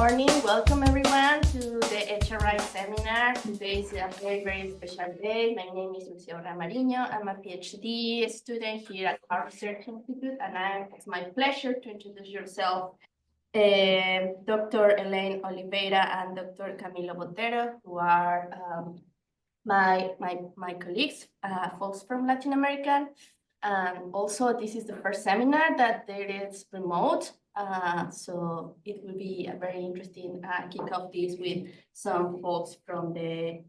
morning. Welcome everyone to the HRI seminar. Today is a very, very special day. My name is Luciana Mariño. I'm a PhD student here at our Research Institute, and it's my pleasure to introduce yourself, Dr. Elaine Oliveira and Dr. Camilo Botero, who are my colleagues, folks from Latin America. Also, this is the first seminar that there is remote. So it will be a very interesting kickoff this with some folks from the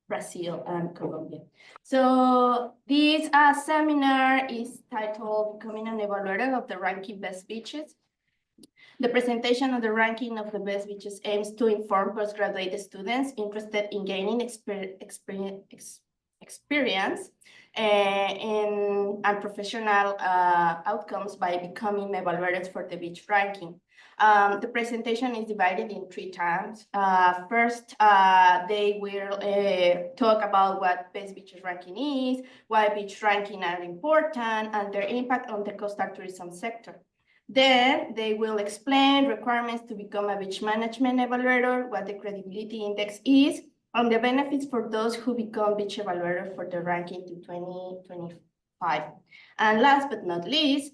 Brazil and Colombia. So this seminar is titled Becoming an Evaluator of the Ranking Best Beaches. The presentation of the ranking of the best beaches aims to inform postgraduate students interested in gaining experience and professional outcomes by becoming evaluators for the beach ranking. The presentation is divided in 3 times. First, they will talk about what best beaches ranking is, why beach ranking are important, and their impact on the coastal tourism sector. Then they will explain requirements to become a beach management evaluator, what the credibility index is, and the benefits for those who become beach evaluator for the ranking to 2025. And last but not least,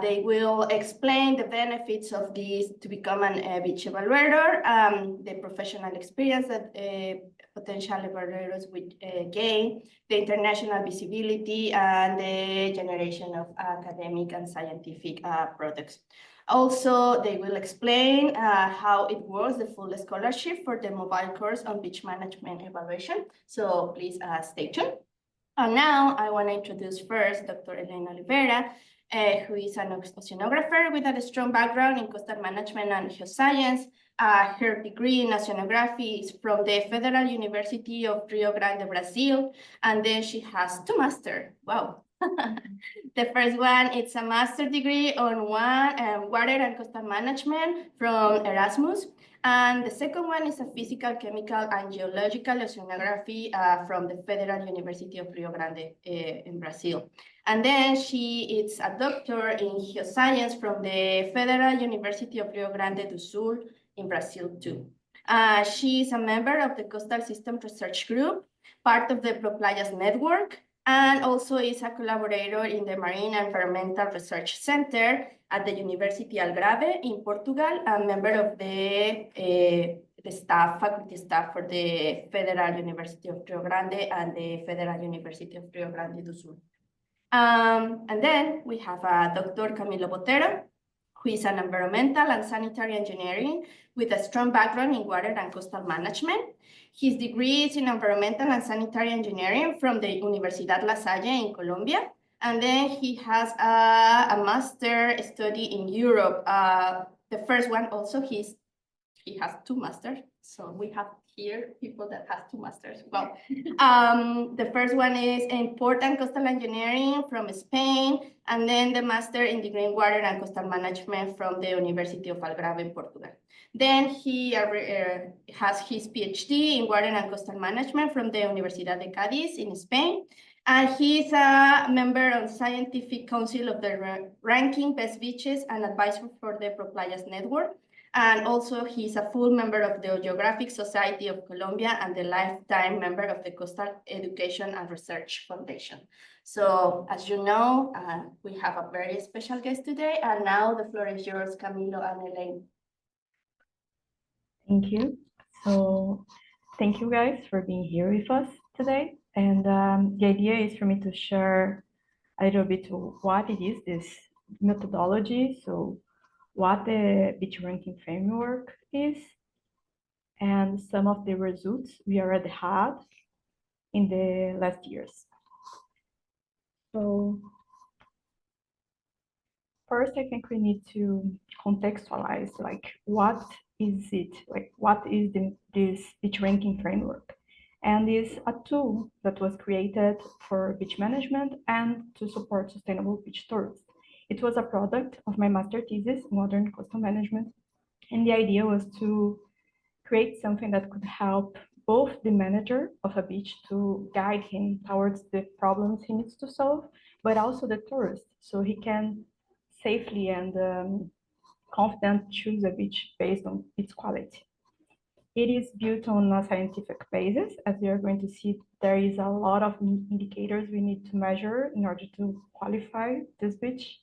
they will explain the benefits of this to become a beach evaluator, the professional experience that potential evaluators would gain, the international visibility, and the generation of academic and scientific products. Also, they will explain how it works, the full scholarship for the mobile course on beach management evaluation. So please stay tuned. And now I want to introduce first Dr. Elena Oliveira, who is an oceanographer with a strong background in coastal management and geoscience. Her degree in oceanography is from the Federal University of Rio Grande, Brazil, and then she has 2 masters. Wow. The first one, it's a master's degree on water and coastal management from Erasmus. And the second one is a physical, chemical, and geological oceanography from the Federal University of Rio Grande in Brazil. And then she is a doctor in geoscience from the Federal University of Rio Grande do Sul in Brazil too. She is a member of the Coastal System Research Group, part of the ProPlayas network, and also is a collaborator in the Marine Environmental Research Center at the University Algarve in Portugal, and member of the faculty staff for the Federal University of Rio Grande and the Federal University of Rio Grande do Sul. And then we have Dr. Camilo Botero, who is an environmental and sanitary engineering with a strong background in water and coastal management. His degree is in environmental and sanitary engineering from the Universidad La Salle in Colombia. And then he has a master study in Europe. The first one also, he has 2 masters. So we have here people that have 2 masters. Well, the first one is in port and coastal engineering from Spain, and then the master in degree in water and coastal management from the University of Algarve in Portugal. Then he has his PhD in water and coastal management from the Universidad de Cádiz in Spain. And he's a member of Scientific Council of the Ranking Best Beaches and advisor for the ProPlayas network. And also he's a full member of the Geographic Society of Colombia and the lifetime member of the Coastal Education and Research Foundation. So as you know, we have a very special guest today. And now the floor is yours, Camilo and Elaine. Thank you. So thank you guys for being here with us today. And the idea is for me to share a little bit what it is, this methodology. So what the beach ranking framework is, and some of the results we already had in the last years. So first, I think we need to contextualize, like, what is it? Like, what is this beach ranking framework? And it's a tool that was created for beach management and to support sustainable beach tourism. It was a product of my master thesis in modern coastal management. And the idea was to create something that could help both the manager of a beach to guide him towards the problems he needs to solve, but also the tourist, so he can safely and confident choose a beach based on its quality. It is built on a scientific basis. As you're going to see, there is a lot of indicators we need to measure in order to qualify this beach.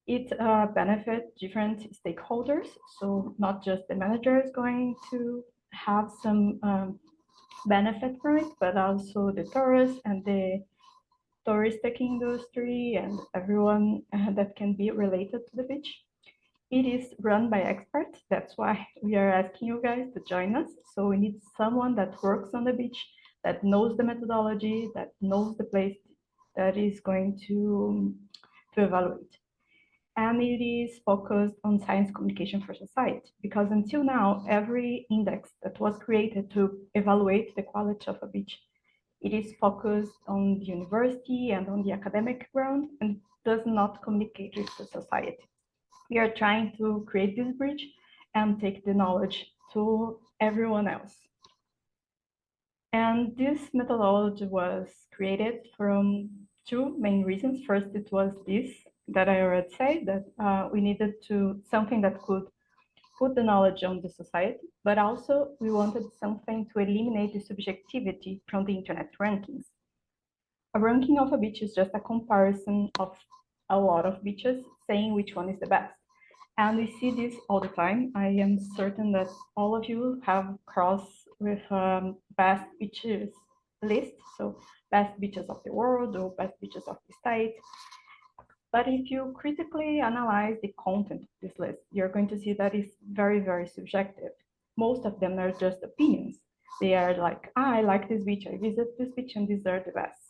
It benefits different stakeholders, so not just the manager is going to have some benefit from it, but also the tourists and the touristic industry and everyone that can be related to the beach. It is run by experts. That's why we are asking you guys to join us. So we need someone that works on the beach, that knows the methodology, that knows the place that is going to evaluate. And it is focused on science communication for society, because until now, every index that was created to evaluate the quality of a beach, it is focused on the university and on the academic ground and does not communicate with the society. We are trying to create this bridge and take the knowledge to everyone else. And this methodology was created from two main reasons. First, it was this that I already said, that we needed to something that could put the knowledge on the society, but also we wanted something to eliminate the subjectivity from the internet rankings. A ranking of a beach is just a comparison of a lot of beaches, saying which one is the best. And we see this all the time. I am certain that all of you have crossed with best beaches list, so best beaches of the world or best beaches of the state. But if you critically analyze the content of this list, you're going to see that it's very, very subjective. Most of them are just opinions. They are like, I like this beach, I visit this beach, and these are the best.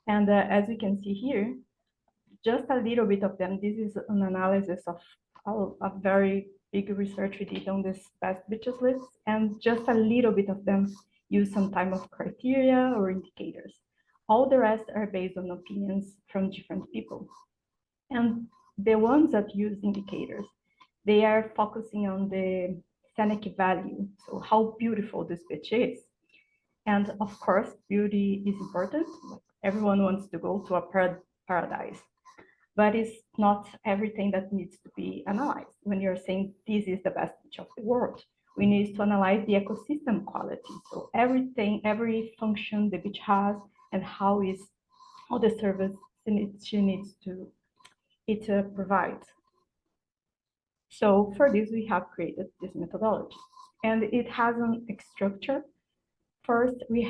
And as we can see here, just a little bit of them. This is an analysis of a very big research we did on this best beaches list, and just a little bit of them use some type of criteria or indicators. All the rest are based on opinions from different people. And the ones that use indicators, they are focusing on the scenic value, so how beautiful this beach is. And of course, beauty is important. Everyone wants to go to a paradise, but it's not everything that needs to be analyzed. When you're saying this is the best beach of the world, we need to analyze the ecosystem quality. So everything, every function the beach has, and how the service it provides. So for this, we have created this methodology, and it has a structure. First, we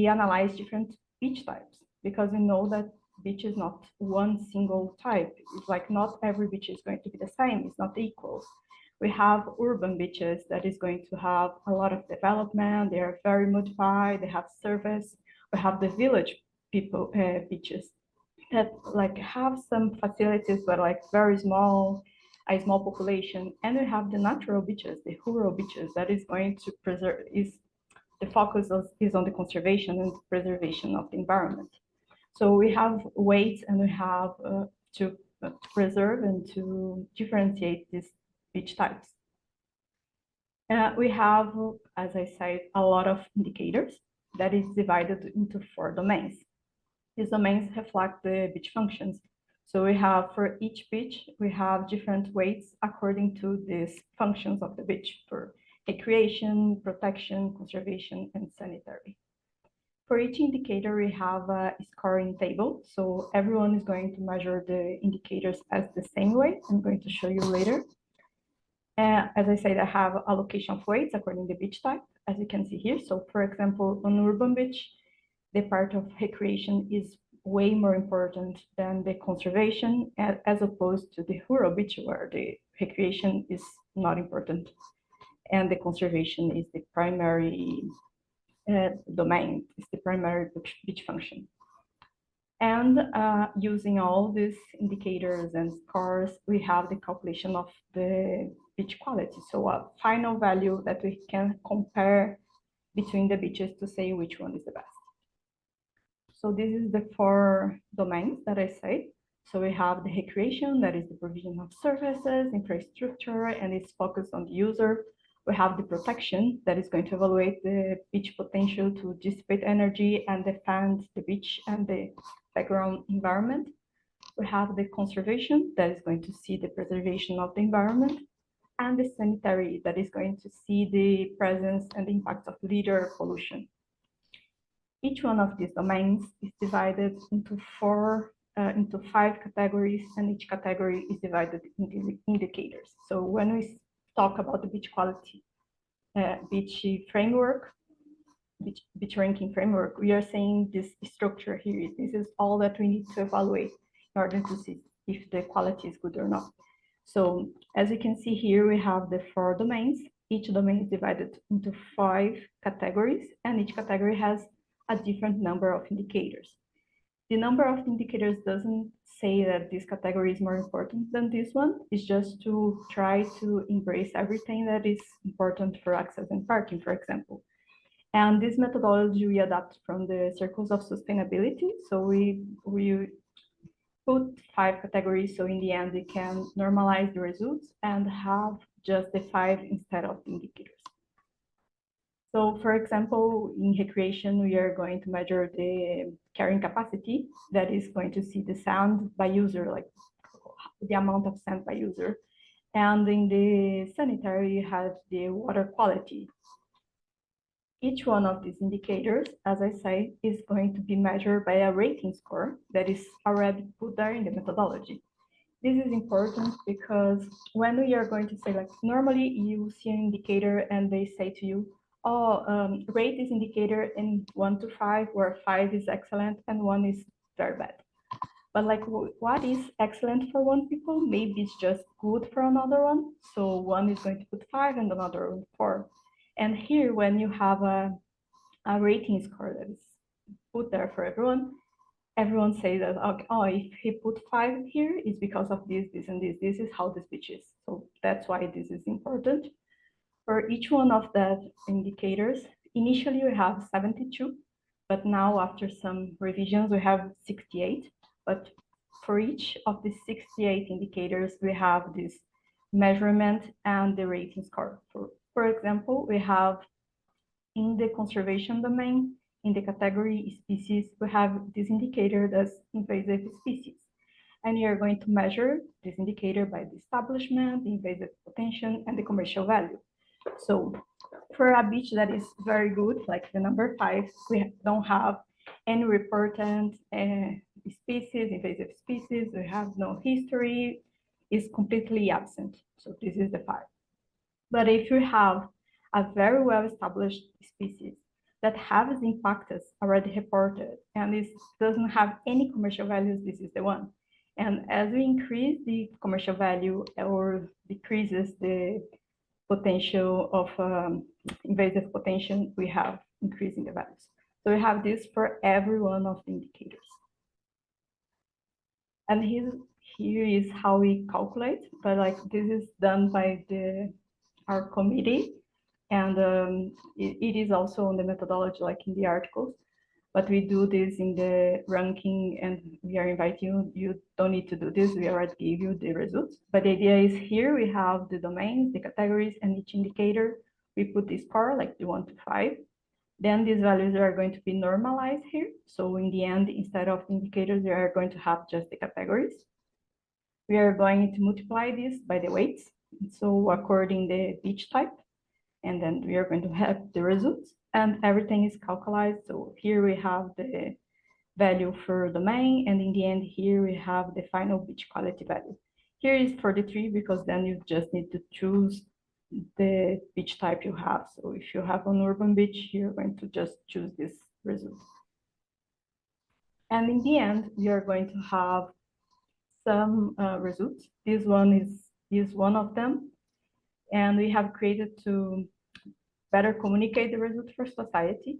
analyze different beach types, because we know that beach is not one single type. It's like not every beach is going to be the same. It's not equal. We have urban beaches that is going to have a lot of development. They are very modified. They have service. We have the village beaches that like have some facilities, but like very small, a small population. And we have the natural beaches, the rural beaches that is going to preserve, the focus is on the conservation and preservation of the environment. So we have ways, and we have to preserve and to differentiate these beach types. We have, as I said, a lot of indicators that is divided into 4 domains. These domains reflect the beach functions. So we have, for each beach, we have different weights according to these functions of the beach, for recreation, protection, conservation, and sanitary. For each indicator, we have a scoring table. So everyone is going to measure the indicators as the same way. I'm going to show you later. As I said, I have allocation of weights according to the beach type, as you can see here. So for example, on urban beach, the part of recreation is way more important than the conservation, as opposed to the rural beach, where the recreation is not important and the conservation is the primary domain, is the primary beach function. And using all these indicators and scores, we have the calculation of the beach quality. So a final value that we can compare between the beaches to say which one is the best. So this is the 4 domains that I say. So we have the recreation, that is the provision of services, infrastructure, and it's focused on the user. We have the protection, that is going to evaluate the beach potential to dissipate energy and defend the beach and the background environment. we have the conservation that is going to see the preservation of the environment, and the sanitary that is going to see the presence and impact of litter pollution. Each one of these domains is divided into five categories, and each category is divided into indicators. So when we talk about the beach quality, beach framework, beach ranking framework, we are saying this structure here. This is all that we need to evaluate in order to see if the quality is good or not. So as you can see here, we have the 4 domains. Each domain is divided into 5 categories, and each category has a different number of indicators. The number of indicators doesn't say that this category is more important than this one. It's just to try to embrace everything that is important for access and parking, for example. And this methodology we adapt from the circles of sustainability. So we put 5 categories, so in the end we can normalize the results and have just the 5 instead of the indicators. So for example, in recreation, we are going to measure the carrying capacity, that is going to see the sand by user, like the amount of sand by user. And in the sanitary, you have the water quality. Each one of these indicators, as I say, is going to be measured by a rating score that is already put there in the methodology. This is important because when we are going to say, like, normally you see an indicator and they say to you, oh, rate this indicator in 1 to 5, where 5 is excellent and 1 is very bad. But like, what is excellent for one people, maybe it's just good for another one. So one is going to put 5 and another one 4. And here, when you have a rating score that is put there for everyone says that, okay, oh, if he put 5 here, it's because of this, this, and this. This is how the speech is. So that's why this is important. For each one of the indicators, initially we have 72, but now after some revisions, we have 68. But for each of the 68 indicators, we have this measurement and the rating score. For example, we have in the conservation domain, in the category species, we have this indicator that's invasive species. And you're going to measure this indicator by the establishment, the invasive potential, and the commercial value. So for a beach that is very good, like the number 5, we don't have any reported species, invasive species, we have no history, is completely absent. So this is the 5. But if you have a very well-established species that has impacts already reported and it doesn't have any commercial values, this is the one. And as we increase the commercial value or decreases the potential of invasive potential, we have increasing the values. So we have this for every one of the indicators. And here is how we calculate, but like this is done by our committee, and it is also on the methodology, like in the articles, but we do this in the ranking, and we are inviting you don't need to do this, we already gave you the results. But the idea is here we have the domains, the categories, and each indicator, we put the score, like the 1 to 5. Then these values are going to be normalized here. So in the end, instead of indicators, we are going to have just the categories. We are going to multiply this by the weights. So according the beach type, and then we are going to have the results, and everything is calculated. So here we have the value for domain, and in the end here we have the final beach quality value. Here is 43 because then you just need to choose the beach type you have. So if you have an urban beach, you're going to just choose this result. And in the end, we are going to have some results. This one is one of them. And we have created to better communicate the result for society.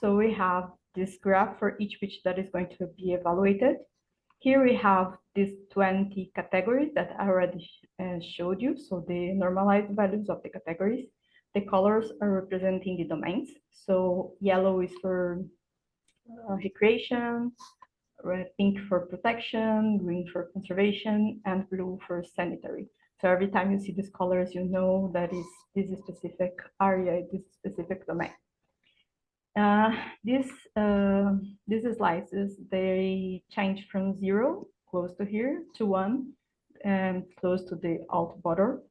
So we have this graph for each beach that is going to be evaluated. Here we have these 20 categories that I already showed you. So the normalized values of the categories. The colors are representing the domains. So yellow is for recreation, pink for protection, green for conservation, and blue for sanitary. So every time you see these colors, you know that is this specific area, this specific domain. These slices, they change from 0 close to here, to 1, and close to the alt border.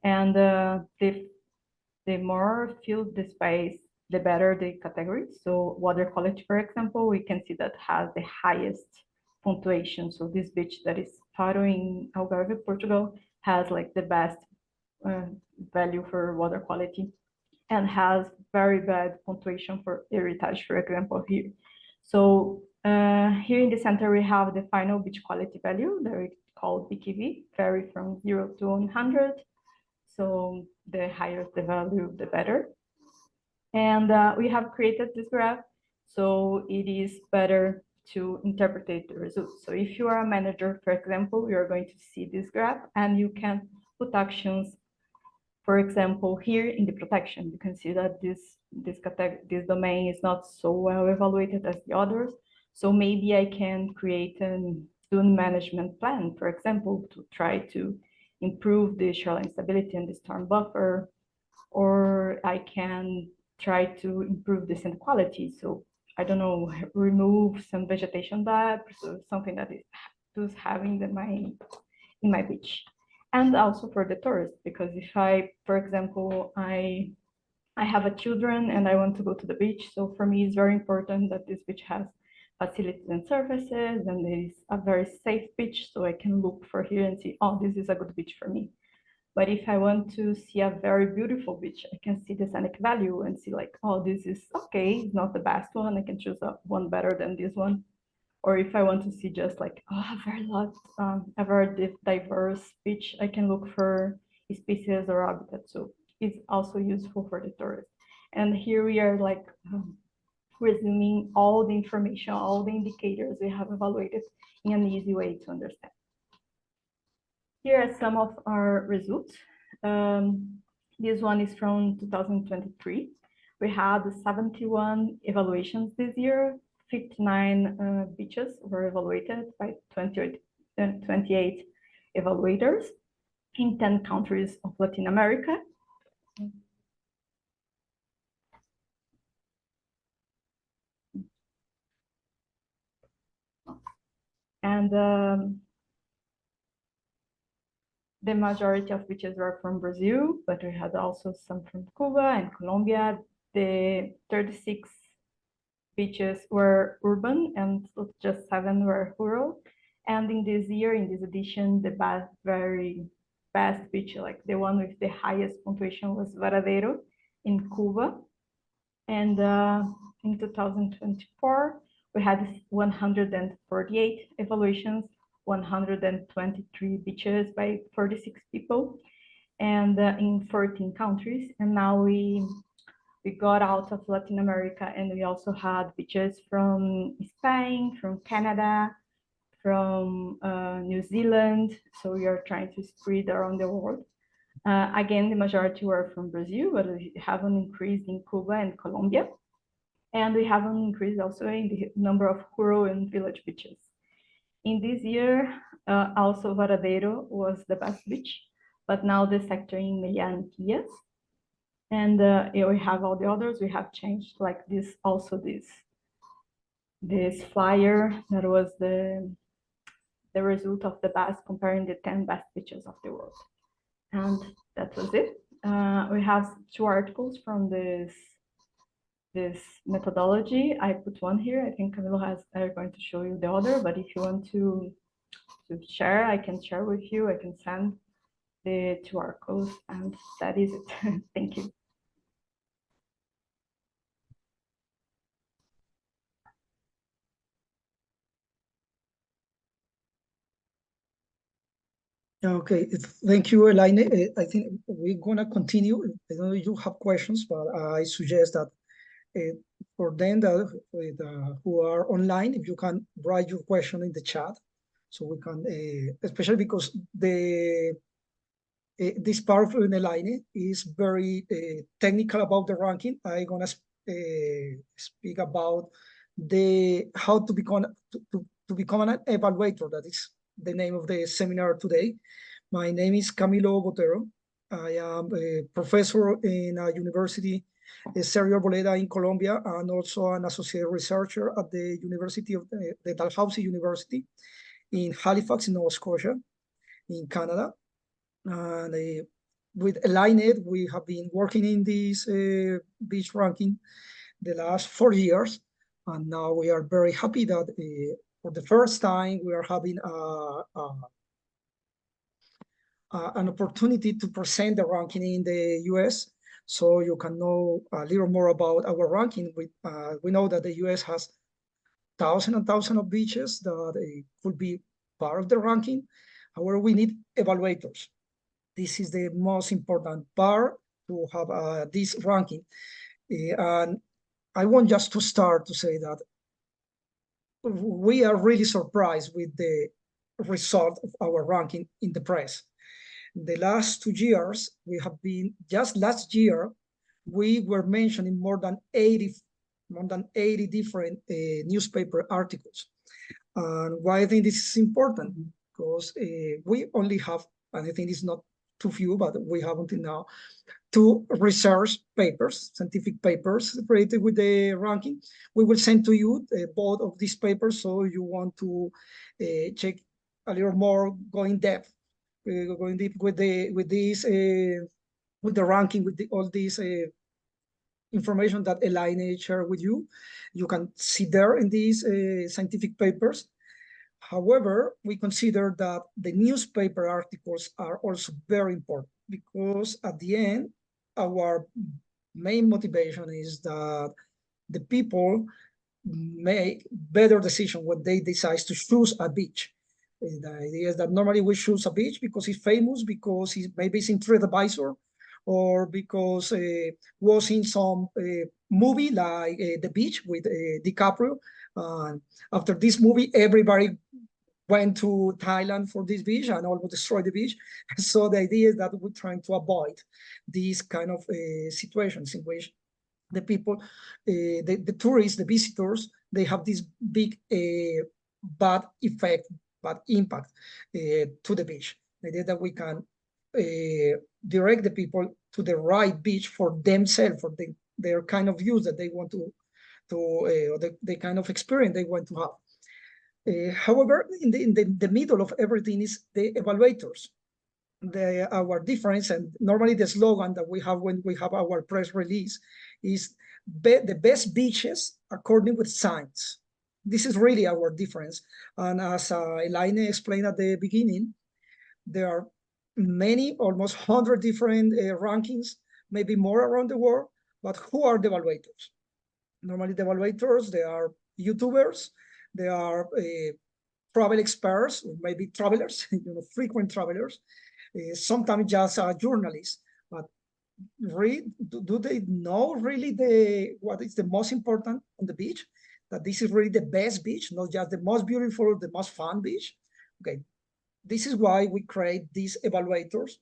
And the more filled the space, the better the category. So water quality, for example, we can see that has the highest punctuation. So this beach that is Faro in Algarve, Portugal, has like the best value for water quality, and has very bad punctuation for heritage, for example, here. So here in the center, we have the final beach quality value that we call BKV, vary from 0 to 100. So the higher the value, the better. And we have created this graph, so it is better to interpret the results. So if you are a manager, for example, you are going to see this graph, and you can put actions. For example, here in the protection, you can see that this domain is not so well evaluated as the others. So maybe I can create an dune management plan, for example, to try to improve the shoreline stability and the storm buffer, or I can try to improve the sand quality. So I don't know, remove some vegetation depth, so something that is having in my beach. And also for the tourist, because if I, for example, I have a children and I want to go to the beach, so for me it's very important that this beach has facilities and services, and it is a very safe beach, so I can look for here and see, oh, this is a good beach for me. But if I want to see a very beautiful beach, I can see the scenic value and see like, oh, this is okay, it's not the best one, I can choose one better than this one. Or if I want to see just like, oh, a very diverse beach, I can look for species or habitats. So it's also useful for the tourists. And here we are like resuming all the information, all the indicators we have evaluated in an easy way to understand. Here are some of our results. This one is from 2023. We had 71 evaluations this year. 59 beaches were evaluated by 28 evaluators in 10 countries of Latin America. And the majority of beaches were from Brazil, but we had also some from Cuba and Colombia. The 36 beaches were urban and just 7 were rural. And in this year, in this edition, the very best beach, like the one with the highest punctuation, was Varadero in Cuba. And in 2024, we had 148 evaluations, 123 beaches by 46 people, and in 14 countries. And now we got out of Latin America, and we also had beaches from Spain, from Canada, from New Zealand. So we are trying to spread around the world. Again, the majority were from Brazil, but we have an increase in Cuba and Colombia. And we have an increase also in the number of rural and village beaches. In this year, also Varadero was the best beach, but now the sector in Meliá and Quias. And we have all the others. We have changed like this, also this flyer that was the result of the best, comparing the 10 best beaches of the world. And that was it. We have 2 articles from this methodology. I put one here. I think Camilo are going to show you the other, but if you want to share, I can share with you. I can send the 2 articles, and that is it. Thank you. Okay, thank you, Elaine. I think we're gonna continue. I don't know if you have questions, but I suggest that for them that who are online, if you can write your question in the chat, so we can, especially because this part of Elaine is very technical about the ranking. I'm gonna speak about how to become an evaluator. That is the name of the seminar today. My name is Camilo Botero. I am a professor in a university, Sergio Arboleda in Colombia, and also an associate researcher at the University of the Dalhousie University. in Halifax, in Nova Scotia, in Canada. And with Evaluator, we have been working in this beach ranking the last 4 years. And now we are very happy that for the first time, we are having an opportunity to present the ranking in the US. So you can know a little more about our ranking. We know that the US has thousands and thousands of beaches that could be part of the ranking. However, we need evaluators. This is the most important part to have this ranking. And I want just to start to say that we are really surprised with the result of our ranking in the press. The last 2 years, we have been, just last year, we were mentioned in more than 80 different newspaper articles. And why I think this is important? Because we only have, and I think it's not too few, but we have until now, 2 research papers, scientific papers related with the ranking. We will send to you both of these papers, so you want to check a little more, go in depth, going deep with the ranking, with all these information that Elaine shared with you. You can see there in these scientific papers. However, we consider that the newspaper articles are also very important, because at the end, our main motivation is that the people make better decisions when they decide to choose a beach. The idea is that normally we choose a beach because it's famous, because maybe it's in TripAdvisor, or because was in some movie like The Beach with DiCaprio. After this movie, everybody went to Thailand for this beach and almost destroyed the beach. So the idea is that we're trying to avoid these kind of situations in which the people, the tourists, the visitors, they have this big bad effect, bad impact to the beach. The idea that we can direct the people to the right beach for themselves, for their kind of views that they want to the kind of experience they want to have. However, in the middle of everything is the evaluators. Our difference, and normally the slogan that we have when we have our press release is the best beaches according with science. This is really our difference. And as Elaine explained at the beginning, there are many, almost 100 different rankings, maybe more around the world. But who are the evaluators? Normally the evaluators, they are YouTubers, they are travel experts, or maybe travelers, frequent travelers, sometimes just journalists. But do they know really what is the most important on the beach? That this is really the best beach, not just the most beautiful, the most fun beach? Okay, this is why we create these evaluators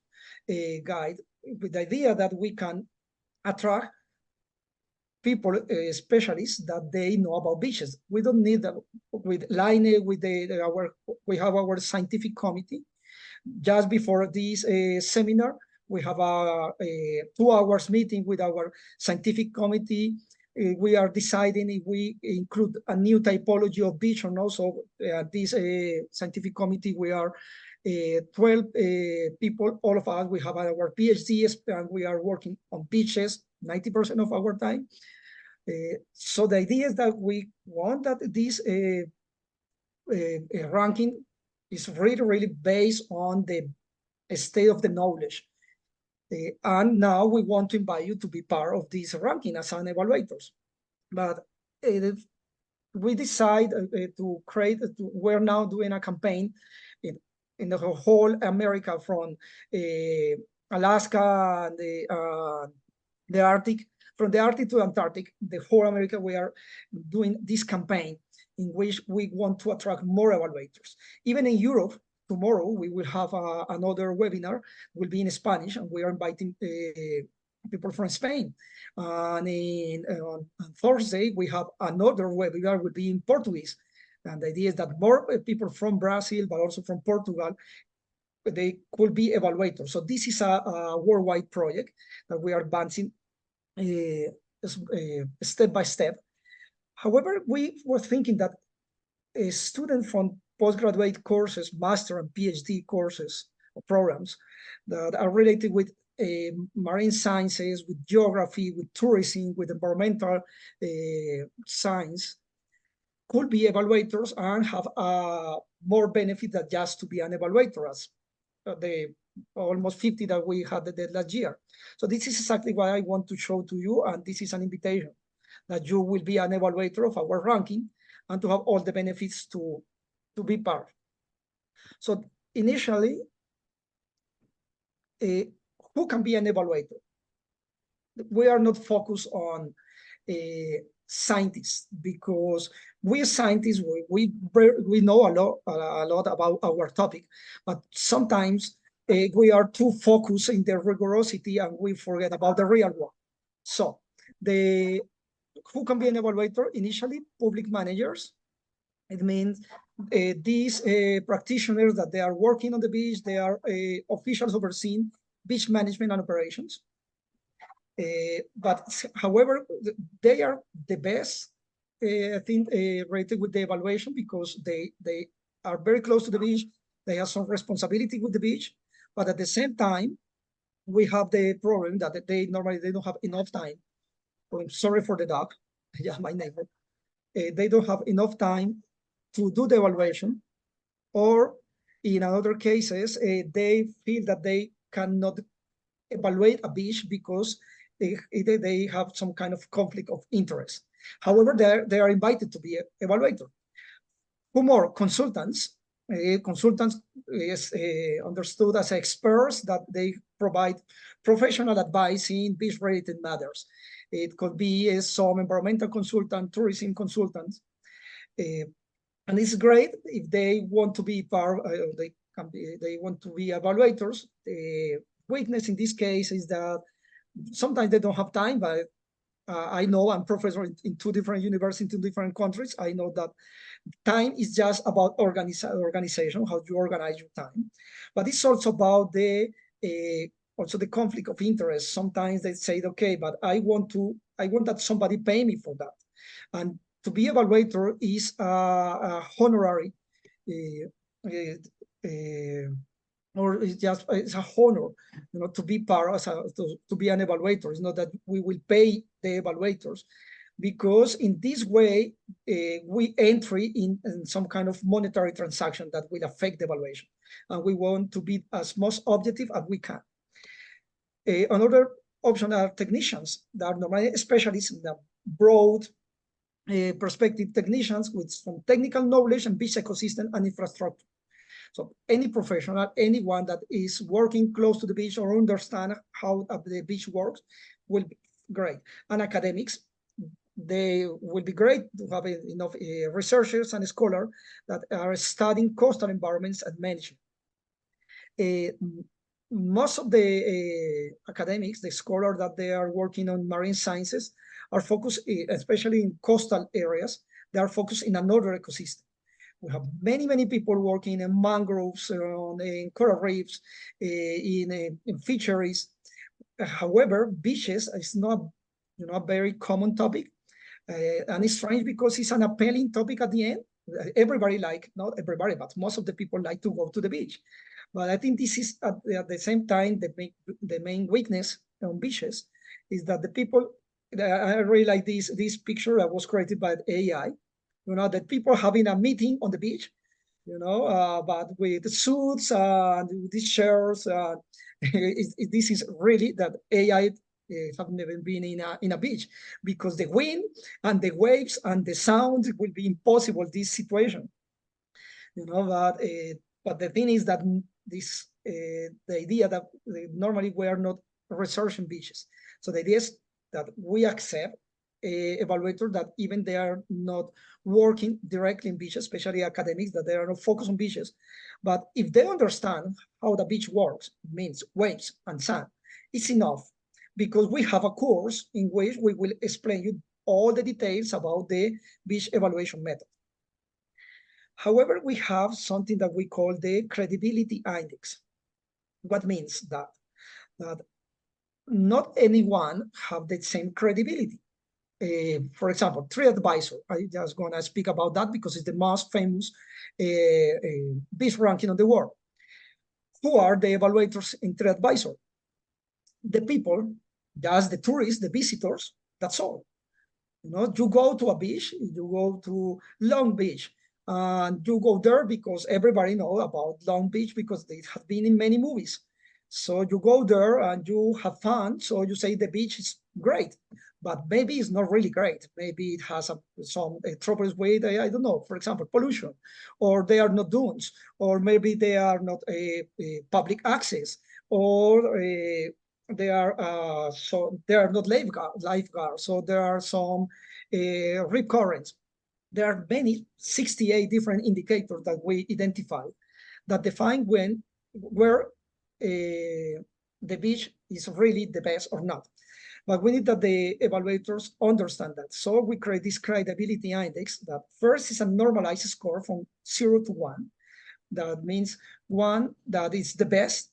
guide, with the idea that we can attract people, specialists, that they know about beaches. We don't need that. With Line, with we have our scientific committee. Just before this seminar, we have a 2 hours meeting with our scientific committee. We are deciding if we include a new typology of beach or not. So this scientific committee, we are 12 people, all of us. We have our PhDs, and we are working on beaches 90% of our time. So the idea is that we want that this ranking is really, really based on the state of the knowledge. And now we want to invite you to be part of this ranking as an evaluators. But we decide to create, we're now doing a campaign in the whole America, from Alaska and the Arctic, from the Arctic to Antarctic, the whole America. We are doing this campaign in which we want to attract more evaluators. Even in Europe, tomorrow we will have another webinar, will be in Spanish, and we are inviting people from Spain. And on Thursday, we have another webinar, will be in Portuguese. And the idea is that more people from Brazil, but also from Portugal, they could be evaluators. So this is a worldwide project that we are advancing step by step. However, we were thinking that a student from postgraduate courses, master and PhD courses or programs that are related with marine sciences, with geography, with tourism, with environmental science, could be evaluators and have more benefit than just to be an evaluator, as the almost 50 that we had the last year. So this is exactly what I want to show to you, and this is an invitation that you will be an evaluator of our ranking and to have all the benefits to be part. So initially, who can be an evaluator? We are not focused on scientists, because we scientists, we know a lot about our topic, but sometimes we are too focused in the rigorosity and we forget about the real world. So who can be an evaluator? Initially, public managers. It means these practitioners that they are working on the beach, they are officials overseeing beach management and operations. But however, they are the best, I think, rated with the evaluation, because they are very close to the beach. They have some responsibility with the beach, but at the same time, we have the problem that they normally don't have enough time. I'm sorry for the dog, yeah, my neighbor. They don't have enough time to do the evaluation, or in other cases, they feel that they cannot evaluate a beach because they have some kind of conflict of interest. However, they are invited to be an evaluator. Who more? Consultants. Consultants is understood as experts that they provide professional advice in beach-related matters. It could be some environmental consultant, tourism consultants. And it's great if they want to be part, they want to be evaluators. The weakness in this case is that sometimes they don't have time, but I know I'm professor in 2 different universities, in 2 different countries. I know that time is just about organization, how you organize your time, but it's also about the conflict of interest. Sometimes they say, okay, but I want that somebody pay me for that. And to be evaluator is a honorary, or it's a honor, to be part to be an evaluator. It's not that we will pay the evaluators, because in this way we entry in some kind of monetary transaction that will affect the evaluation, and we want to be as most objective as we can. Another option are technicians that are normally specialists in the broad perspective, technicians with some technical knowledge and beach ecosystem and infrastructure. So any professional, anyone that is working close to the beach or understand how the beach works will be great. And academics, they will be great to have enough researchers and scholars that are studying coastal environments and management. Most of the academics, the scholars that they are working on marine sciences, are focused, especially in coastal areas, they are focused in another ecosystem. We have many people working in mangroves, in coral reefs, in fisheries. However, beaches is not, a very common topic, and it's strange because it's an appealing topic at the end. Everybody not everybody, but most of the people like to go to the beach. But I think this is at the same time the main weakness on beaches is that the people. I really like this picture that was created by AI. That people having a meeting on the beach, but with the suits and these chairs. This is really that AI have never been in a beach, because the wind and the waves and the sound will be impossible this situation. But the thing is that the idea that normally we are not researching beaches. So the idea is that we accept evaluators that even they are not working directly in beaches, especially academics, that they are not focused on beaches. But if they understand how the beach works, means waves and sand, it's enough, because we have a course in which we will explain you all the details about the beach evaluation method. However, we have something that we call the credibility index. What means that? That not anyone have the same credibility. for example, TripAdvisor. I just gonna speak about that because it's the most famous beach ranking of the world. Who are the evaluators in TripAdvisor? The people, just the tourists, the visitors, that's all. You know, you go to a beach, you go to Long Beach, and you go there because everybody know about Long Beach because it has been in many movies. So you go there and you have fun. So you say the beach is great, but maybe it's not really great. Maybe it has some troubles with, I don't know, for example, pollution, or they are not dunes, or maybe they are not a public access, or they are not lifeguards, so there are some rip currents. There are many 68 different indicators that we identify that define where the beach is really the best or not. But we need that the evaluators understand that. So we create this credibility index that first is a normalized score from 0 to 1. That means 1 that is the best.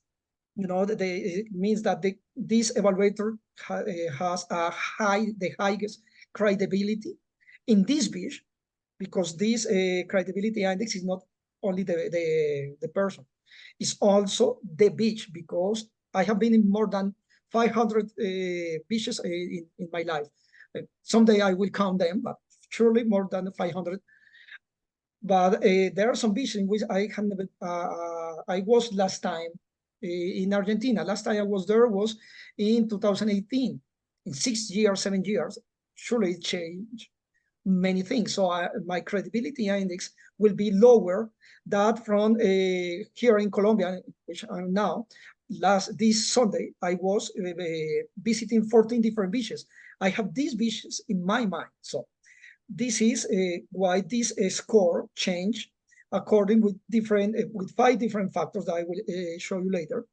You know, it means that this evaluator has the highest credibility in this beach, because this credibility index is not only the person, it's also the beach, because I have been in more than 500 beaches in my life. Someday I will count them, but surely more than 500. But there are some beaches in which I was last time in Argentina. Last time I was there was in 2018. In 6 years, 7 years, surely it changed many things. So my credibility index will be lower than from here in Colombia, which I'm now. This Sunday, I was visiting 14 different beaches. I have these beaches in my mind. So this is why this score changed according with 5 different factors that I will show you later.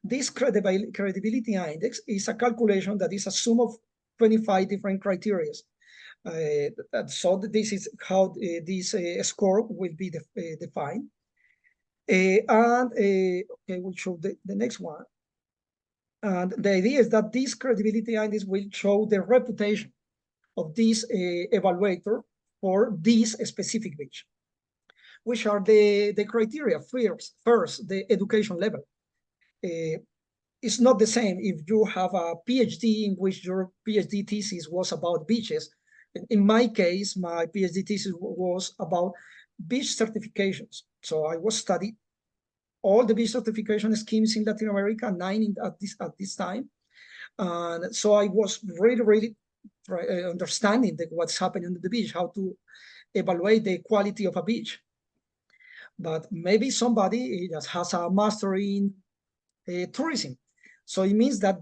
This credibility index is a calculation that is a sum of 25 different criteria. So this is how this score will be defined. Okay, we'll show the next one. And the idea is that this credibility index will show the reputation of this evaluator for this specific beach, which are the criteria. First, the education level. It's not the same if you have a PhD in which your PhD thesis was about beaches. In my case, my PhD thesis was about beach certifications. So I was studying all the beach certification schemes in Latin America, 9 at this time. And so I was really understanding what's happening on the beach, how to evaluate the quality of a beach. But maybe somebody just has a master in tourism. So it means that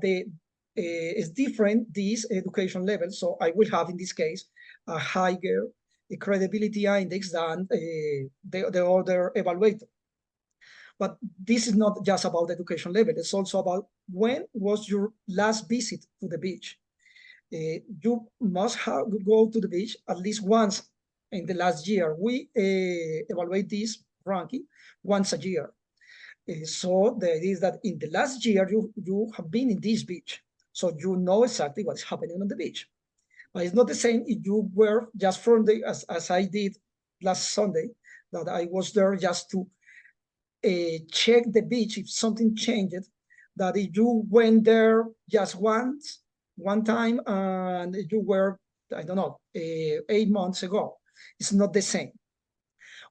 it's different, this education level. So I will have, in this case, a higher credibility index than the other evaluator. But this is not just about education level. It's also about when was your last visit to the beach. You must go to the beach at least once in the last year. We evaluate this ranking once a year. So the idea is that in the last year, you have been in this beach. So you know exactly what's happening on the beach. But it's not the same if you were just from as I did last Sunday, that I was there just to check the beach if something changed, that if you went there just one time and you were, I don't know, 8 months ago. It's not the same.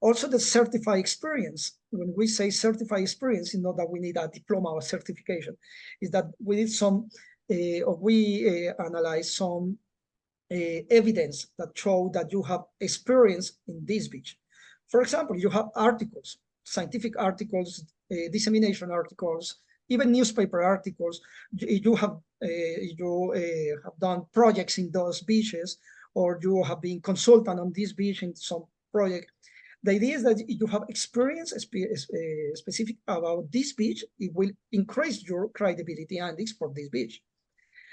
Also, the certified experience. When we say certified experience, it's not that we need a diploma or certification. Is that we need some, we analyze some evidence that show that you have experience in this beach. For example, you have articles, scientific articles, dissemination articles, even newspaper articles. You have done projects in those beaches, or you have been consultant on this beach in some project. The idea is that if you have experience specific about this beach, it will increase your credibility index for this beach.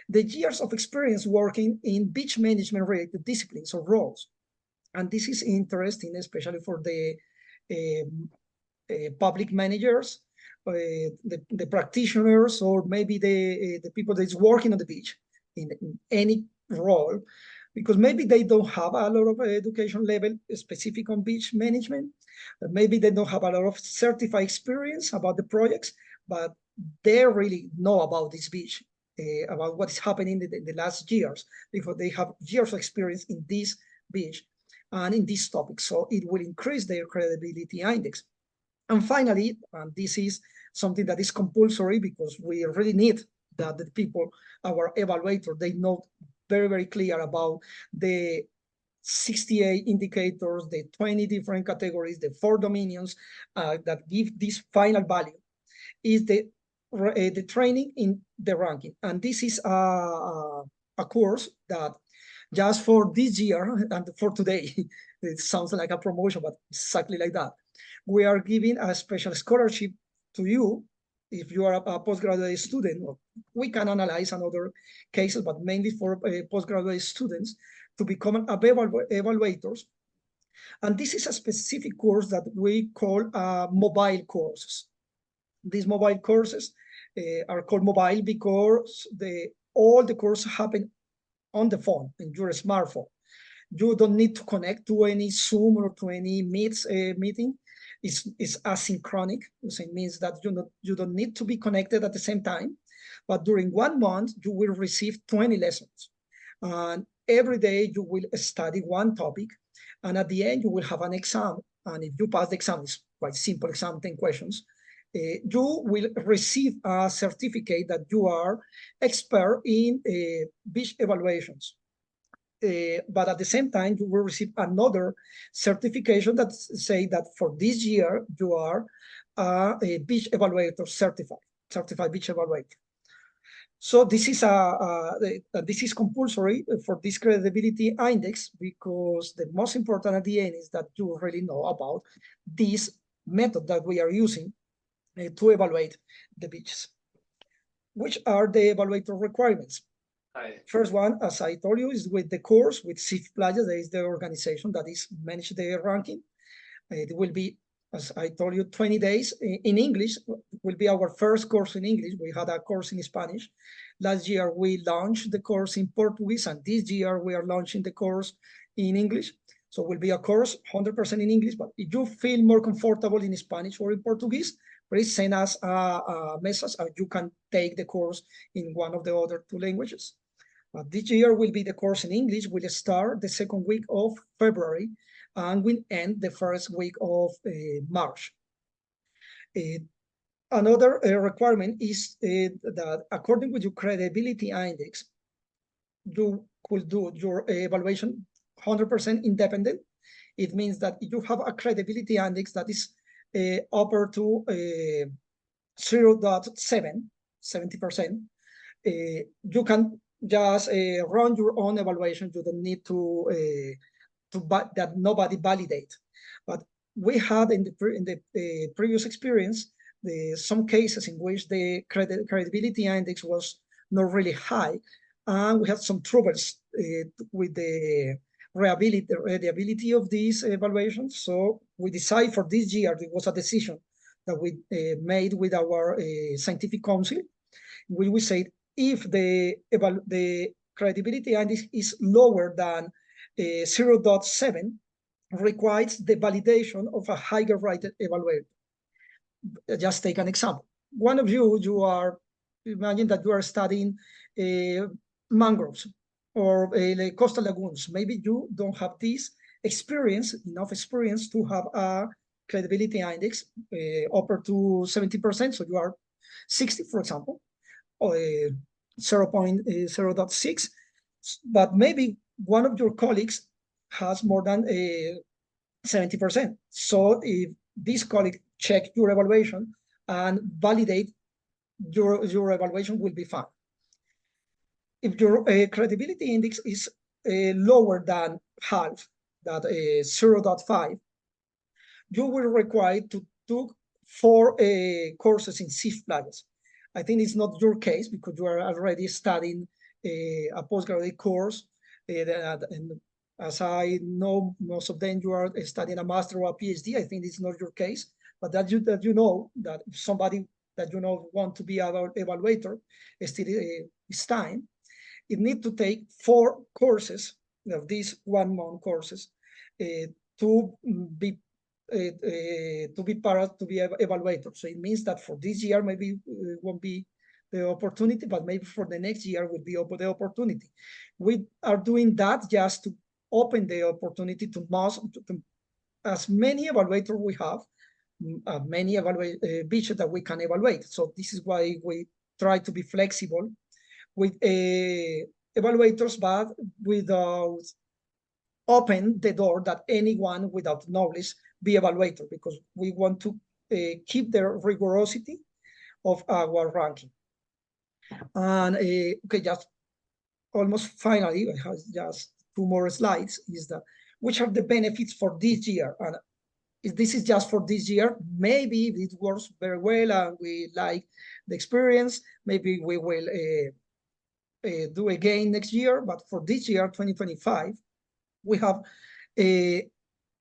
The years of experience working in beach management related disciplines or roles. And this is interesting, especially for the public managers, the practitioners, or maybe the people that's working on the beach in any role, because maybe they don't have a lot of education level specific on beach management. Maybe they don't have a lot of certified experience about the projects, but they really know about this beach, about what's happening in the last years, because they have years of experience in this beach and in this topic. So it will increase their credibility index. And finally, and this is something that is compulsory because we really need that the people, our evaluator, they know very, very clear about the 68 indicators, the 20 different categories, the 4 dominions that give this final value, is the training in the ranking. And this is a course that just for this year and for today, it sounds like a promotion, but exactly like that. We are giving a special scholarship to you if you are a postgraduate student. We can analyze another cases, but mainly for postgraduate students to become evaluators. And this is a specific course that we call mobile courses. These mobile courses are called mobile because all the courses happen on the phone, in your smartphone. You don't need to connect to any Zoom or to any meeting. It's asynchronic. So it means that you don't need to be connected at the same time. But during 1 month, you will receive 20 lessons. And every day you will study one topic. And at the end, you will have an exam. And if you pass the exam, it's quite simple exam, 10 questions. You will receive a certificate that you are expert in beach evaluations. But at the same time, you will receive another certification that say that for this year, you are a beach evaluator certified beach evaluator. So this is compulsory for this credibility index, because the most important at the end is that you really know about this method that we are using to evaluate the beaches. Which are the evaluator requirements? First one, as I told you, is with the course, with SIF Playa. That is the organization that is manage the ranking. It will be, as I told you, 20 days in English. Will be our first course in English. We had a course in Spanish. Last year, we launched the course in Portuguese, and this year we are launching the course in English. So it will be a course 100% in English, but if you feel more comfortable in Spanish or in Portuguese, please send us a message and you can take the course in one of the other 2 languages. But this year will be the course in English. Will start the 2nd week of February and will end the 1st week of March. Another requirement is that according with your credibility index, you could do your evaluation 100% independent. It means that you have a credibility index that is upper to 0.7, 70%. You can just run your own evaluation. You don't need to that nobody validate. But we had in the previous experience some cases in which the credibility index was not really high, and we had some troubles with the reliability of these evaluations. So we decided for this year, it was a decision that we made with our scientific council, where we said if the credibility index is lower than 0.7, requires the validation of a higher rated evaluator. Just take an example. One of you are, imagine that you are studying mangroves or like coastal lagoons. Maybe you don't have this enough experience to have a credibility index upper to 70%. So you are 60, for example, or 0.6, but maybe one of your colleagues has more than 70%. So if this colleague check your evaluation and validate your evaluation, will be fine. If your credibility index is lower than half, that 0.5, you will require to do 4 courses in SIF Playas. I think it's not your case because you are already studying a postgraduate course. And as I know, most of them you are studying a master or a PhD. I think it's not your case, but that you know that if somebody that you know want to be an evaluator, still it's time. it need to take 4 courses of these 1-month courses to be evaluated. So it means that for this year, maybe it won't be the opportunity, but maybe for the next year will be the opportunity. We are doing that just to open the opportunity to as many evaluators we have, many beaches that we can evaluate. So this is why we try to be flexible with evaluators, but without open the door that anyone without knowledge be evaluator, because we want to keep the rigorosity of our ranking. And okay, just almost finally, I have just 2 more slides, is that which are the benefits for this year. And if this is just for this year, maybe if it works very well and we like the experience, maybe we will do again next year. But for this year, 2025, we have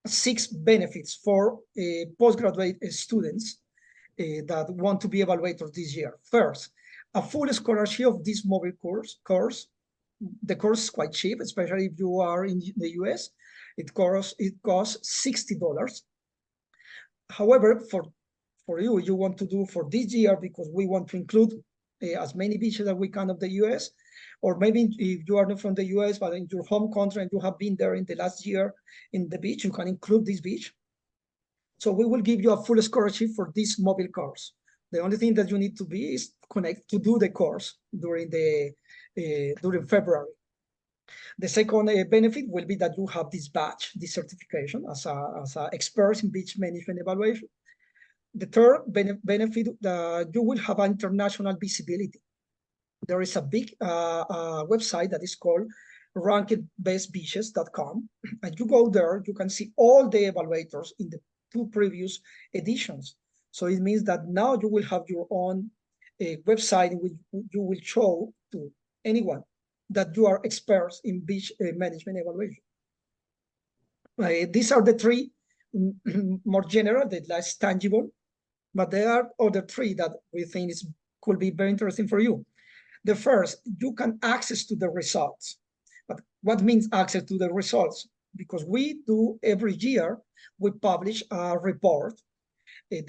6 benefits for postgraduate students that want to be evaluators this year. First, a full scholarship of this mobile course. The course is quite cheap, especially if you are in the US. It costs $60. However, for you want to do for this year, because we want to include as many beaches as we can of the US, or maybe if you are not from the US, but in your home country and you have been there in the last year in the beach, you can include this beach. So we will give you a full scholarship for this mobile course. The only thing that you need to be is connect to do the course during February. The second benefit will be that you have this badge, this certification as a expert in beach management evaluation. The third benefit, you will have international visibility. There is a big website that is called rankedbestbeaches.com. And you go there, you can see all the evaluators in the 2 previous editions. So it means that now you will have your own website in which you will show to anyone that you are experts in beach management evaluation. These are the 3 more general, the less tangible, but there are other 3 that we think could be very interesting for you. The first, you can access to the results. But what means access to the results? Because we do every year, we publish a report. In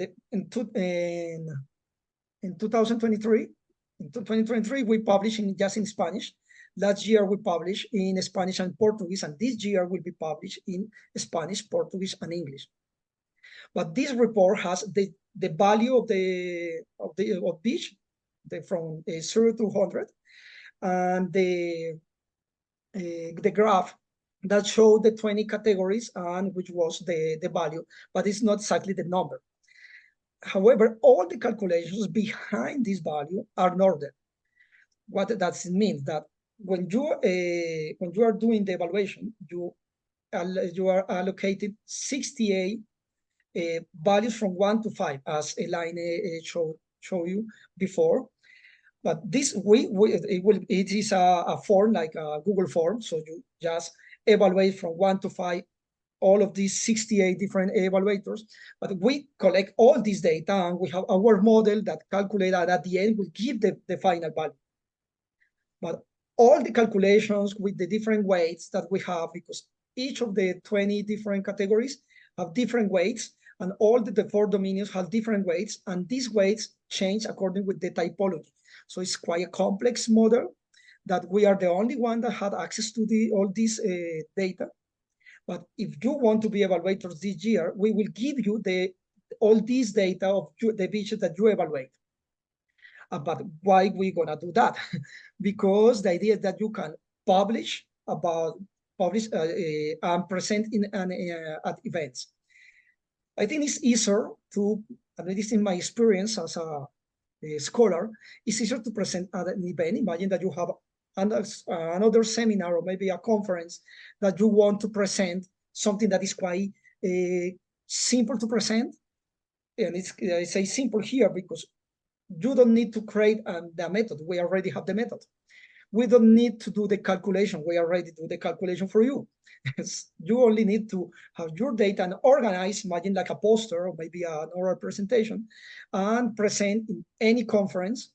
2023, we publish just in Spanish. Last year, we published in Spanish and Portuguese, and this year will be published in Spanish, Portuguese, and English. But this report has the value of beach, from 0 to 100, and the graph that showed the 20 categories and which was the value, but it's not exactly the number. However, all the calculations behind this value are ordered. What that means that when you are doing the evaluation, you are allocated 68 values from 1 to 5, as Elaine showed you before. But this it is a form like a Google form, so you just evaluate from 1 to 5 all of these 68 different evaluators. But we collect all this data and we have our model that calculate that at the end will give the final value. But all the calculations with the different weights that we have, because each of the 20 different categories have different weights, and all the 4 dominions have different weights, and these weights change according with the typology. So it's quite a complex model that we are the only one that had access to all this data. But if you want to be evaluators this year, we will give you all these data of the beaches that you evaluate. But why we gonna do that? Because the idea is that you can publish and present at events. I think it's easier to, at least in my experience as a scholar, it's easier to present at an event. Imagine that you have another seminar or maybe a conference that you want to present something that is quite simple to present. And I say simple here because you don't need to create the method. We already have the method. We don't need to do the calculation. We already do the calculation for you. You only need to have your data and organize, imagine like a poster or maybe an oral presentation, and present in any conference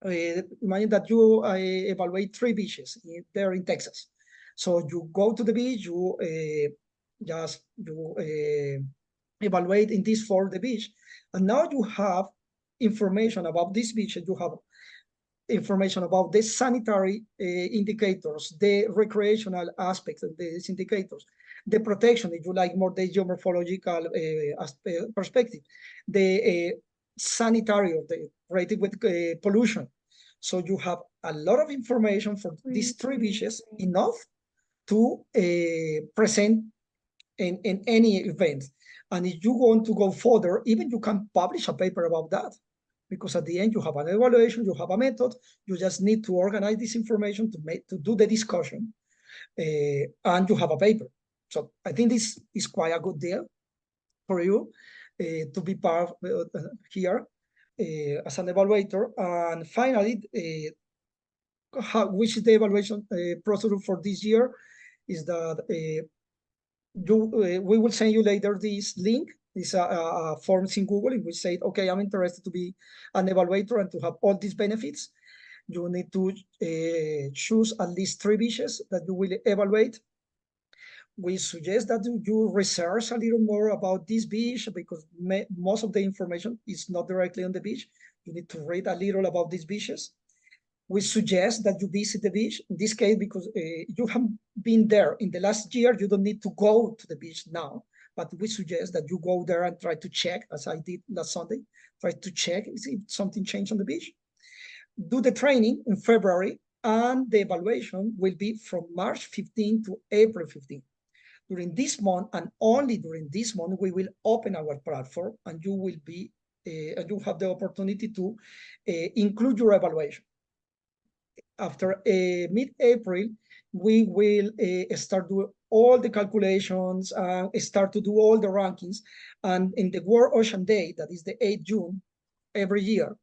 imagine that you evaluate 3 beaches there in Texas. So you go to the beach, you evaluate in this for the beach, and now you have information about this beach, and you have information about the sanitary indicators, the recreational aspects of these indicators, the protection, if you like more the geomorphological perspective, the sanitary of the rated with pollution. So you have a lot of information for these 3 beaches, enough to present in any event. And if you want to go further, even you can publish a paper about that, because at the end you have an evaluation, you have a method, you just need to organize this information to do the discussion, and you have a paper. So I think this is quite a good deal for you to be part here as an evaluator. And finally, which is the evaluation procedure for this year is that we will send you later this link. It's a forms in Google in which say, okay, I'm interested to be an evaluator and to have all these benefits. You need to choose at least 3 beaches that you will evaluate. We suggest that you research a little more about this beach, because most of the information is not directly on the beach. You need to read a little about these beaches. We suggest that you visit the beach, in this case, because you have been there in the last year, you don't need to go to the beach now, but we suggest that you go there and try to check, as I did last Sunday, try to check if something changed on the beach. Do the training in February, and the evaluation will be from March 15 to April 15. During this month, and only during this month, we will open our platform, and you will be, and you have the opportunity to include your evaluation. After mid-April, we will start doing all the calculations, start to do all the rankings. And in the World Ocean Day, that is the 8th June every year,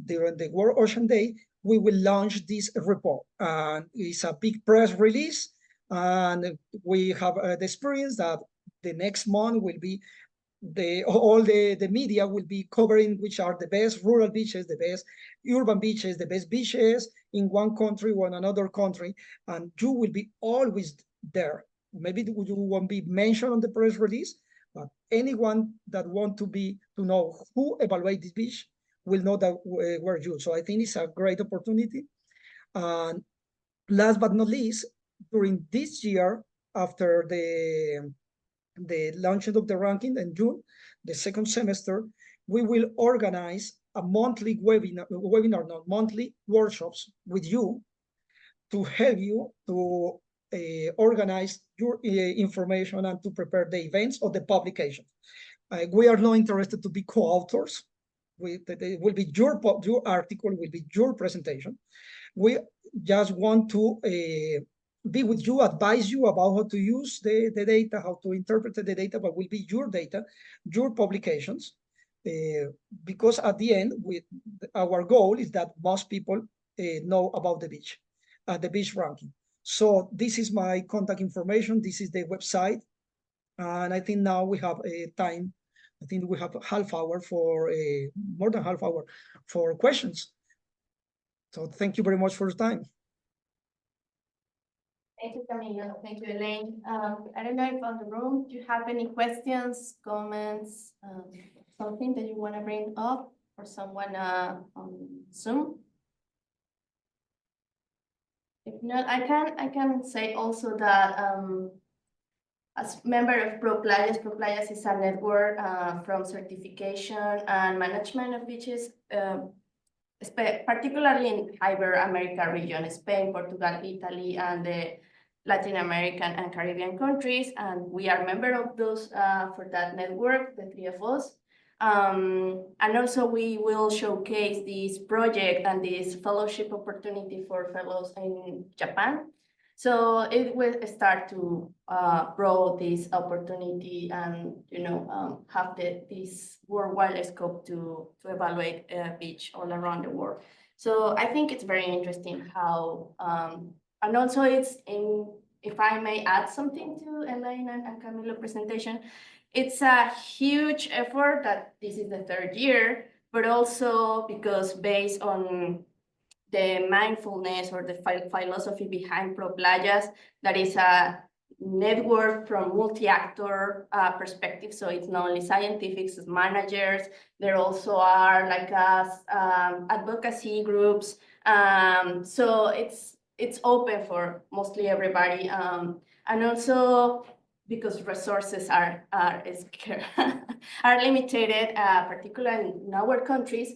during the World Ocean Day, we will launch this report. And it's a big press release. And we have the experience that the next month will be all the media will be covering which are the best rural beaches, the best urban beaches, the best beaches in one country or another country, and you will be always there. Maybe you won't be mentioned on the press release, but anyone that want to know who evaluate this beach will know that were you. So I think it's a great opportunity. And last but not least, during this year, after the launching of the ranking in June, the second semester, we will organize a monthly monthly workshops with you to help you to organize your information and to prepare the events or the publications. We are not interested to be co-authors. It will be your article, will be your presentation. We just want to be with you, advise you about how to use the data, how to interpret the data, but will be your data, your publications, because at the end, our goal is that most people know about the beach ranking. So this is my contact information. This is the website. And I think now we have time. I think we have half hour for more than half hour for questions. So thank you very much for your time. Thank you, Camilo. Thank you, Elaine. I don't know if on the room, do you have any questions, comments, something that you want to bring up, or someone on Zoom? If not, I can say also that as member of ProPlayas is a network from certification and management of beaches, particularly in Ibero-America region, Spain, Portugal, Italy, and the Latin American and Caribbean countries. And we are member of those for that network, the 3 of us. And also we will showcase this project and this fellowship opportunity for fellows in Japan. So it will start to grow this opportunity and have this worldwide scope to evaluate beach all around the world. So I think it's very interesting how and also it's if I may add something to Elaine and Camilo's presentation, it's a huge effort that this is the 3rd year, but also because based on the mindfulness or the philosophy behind Pro Playas. That is a network from multi-actor perspective. So it's not only scientifics, it's managers. There also are like advocacy groups. So it's open for mostly everybody. And also because resources are are limited, particularly in our countries.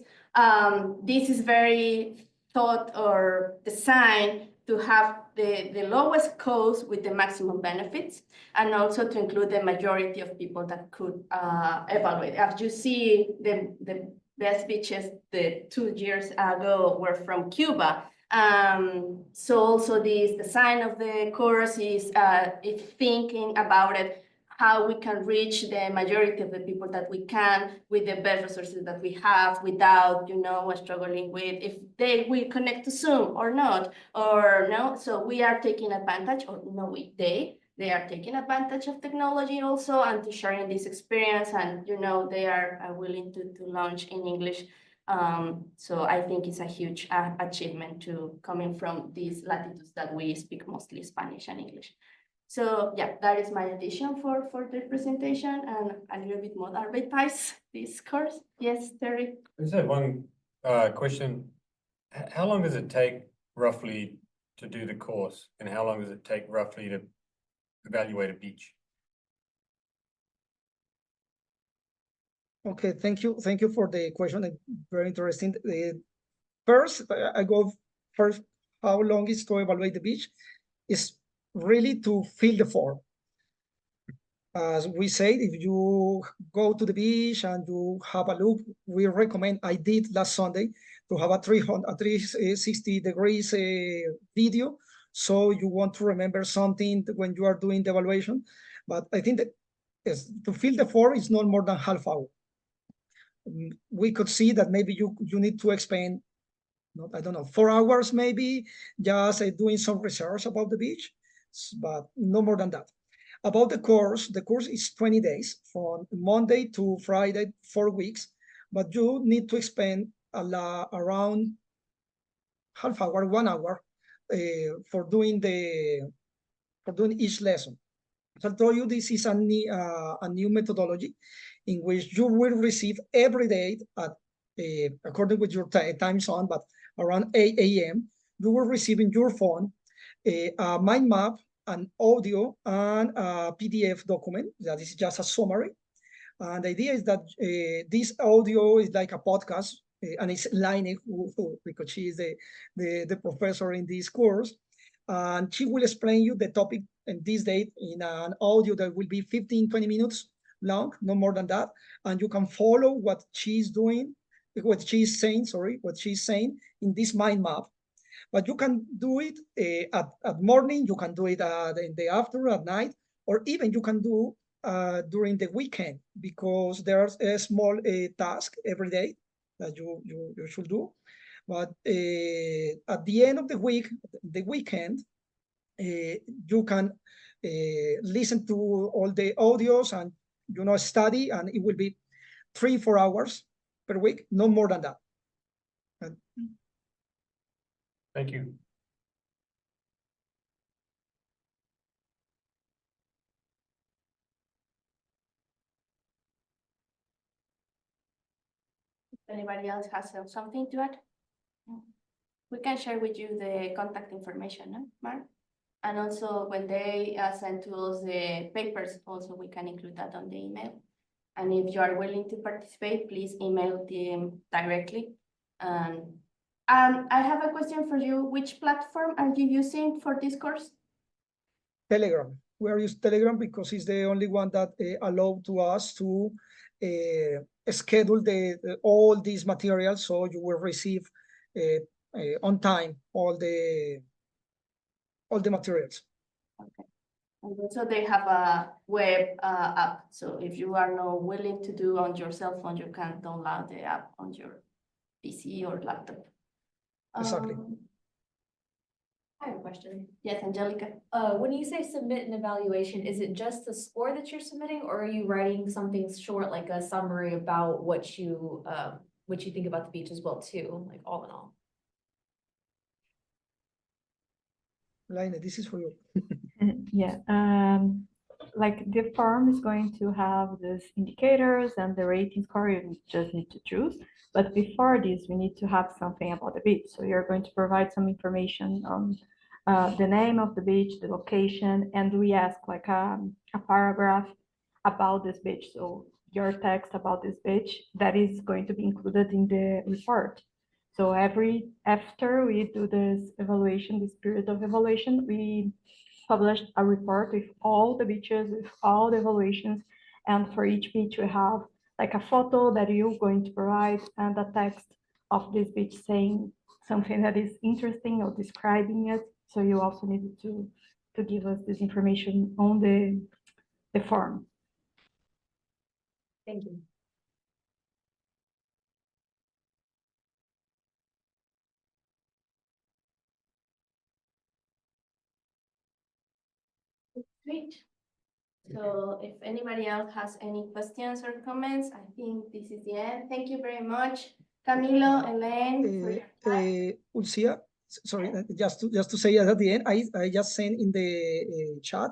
This is very thought or designed to have the lowest cost with the maximum benefits, and also to include the majority of people that could evaluate. As you see, the best beaches the 2 years ago were from Cuba. So also this design of the course is thinking about it, how we can reach the majority of the people that we can with the best resources that we have without, struggling with if they will connect to Zoom or not, or no. So we are taking advantage, or no, they are taking advantage of technology also and to sharing this experience, and they are willing to launch in English. So I think it's a huge achievement to coming from these latitudes that we speak mostly Spanish and English. So yeah, that is my addition for the presentation, and a little bit more advertise this course. Yes, Terry. I just have one question. How long does it take roughly to do the course, and how long does it take roughly to evaluate a beach? Okay, thank you for the question. Very interesting. First, I go first. How long is to evaluate the beach? Is really to fill the form. As we said, if you go to the beach and you have a look, we recommend. I did last Sunday to have a 360 degrees video. So you want to remember something when you are doing the evaluation. But I think that to fill the form is not more than half hour. We could see that maybe you need to expend, I don't know, 4 hours maybe, just doing some research about the beach, but no more than that. About the course is 20 days from Monday to Friday, 4 weeks, but you need to expend around half hour, 1 hour for doing each lesson. So I'll tell you, this is a new methodology in which you will receive every day at according with your time zone, but around 8 a.m. you will receive in your phone a mind map, an audio, and a PDF document that is just a summary. And the idea is that this audio is like a podcast, and it's Laine, because she is the professor in this course, and she will explain you the topic in this date in an audio that will be 15-20 minutes long, no more than that, and you can follow what she's saying in this mind map. But you can do it at morning, you can do it in the afternoon, at night, or even you can do during the weekend, because there's a small task every day that you should do. But at the end of the week, the weekend, you can listen to all the audios and study, and it will be 3-4 hours per week, no more than that. Thank you. Anybody else has something to add? We can share with you the contact information, no, Mark? And also when they send to us the papers, also we can include that on the email. And if you are willing to participate, please email them directly. I have a question for you. Which platform are you using for this course? Telegram. We are using Telegram because it's the only one that allow to us to schedule all these materials, so you will receive on time all the materials. Okay. And also they have a web app. So if you are not willing to do on your cell phone, you can download the app on your PC or laptop. Exactly. I have a question. Yes, Angelica. When you say submit an evaluation, is it just the score that you're submitting, or are you writing something short, like a summary about what you think about the beach as well too, like all in all? Laine, this is for you. Yeah, like the form is going to have these indicators and the rating score you just need to choose. But before this, we need to have something about the beach. So you're going to provide some information on the name of the beach, the location, and we ask like a paragraph about this beach. So your text about this beach that is going to be included in the report. So after we do this evaluation, this period of evaluation, we published a report with all the beaches, with all the evaluations, and for each beach we have like a photo that you're going to provide and a text of this beach saying something that is interesting or describing it. So you also need to give us this information on the form. Thank you. Great. So if anybody else has any questions or comments, I think this is the end. Thank you very much, Camilo, Elaine, for your time. Ulcia, sorry, just to say at the end, I just sent in the chat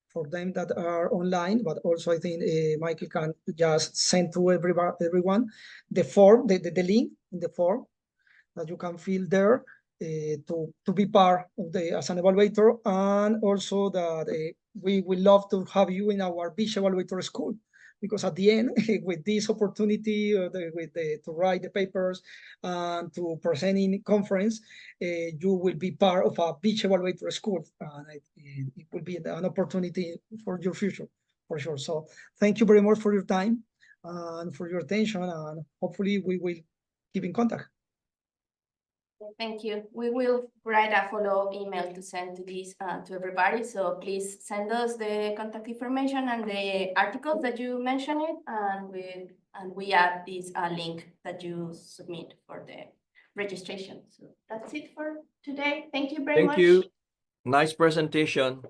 for them that are online, but also I think Michael can just send to everyone the form, the link in the form that you can fill there to be part of as an evaluator, and also that we would love to have you in our beach evaluator school, because at the end, with this opportunity to write the papers and to present in conference, you will be part of a beach evaluator school, and it will be an opportunity for your future, for sure. So thank you very much for your time and for your attention, and hopefully we will keep in contact. Thank you. We will write a follow-up email to send to this to everybody. So please send us the contact information and the articles that you mentioned it, and we add this link that you submit for the registration. So that's it for today. Thank you very much. Thank you. Nice presentation.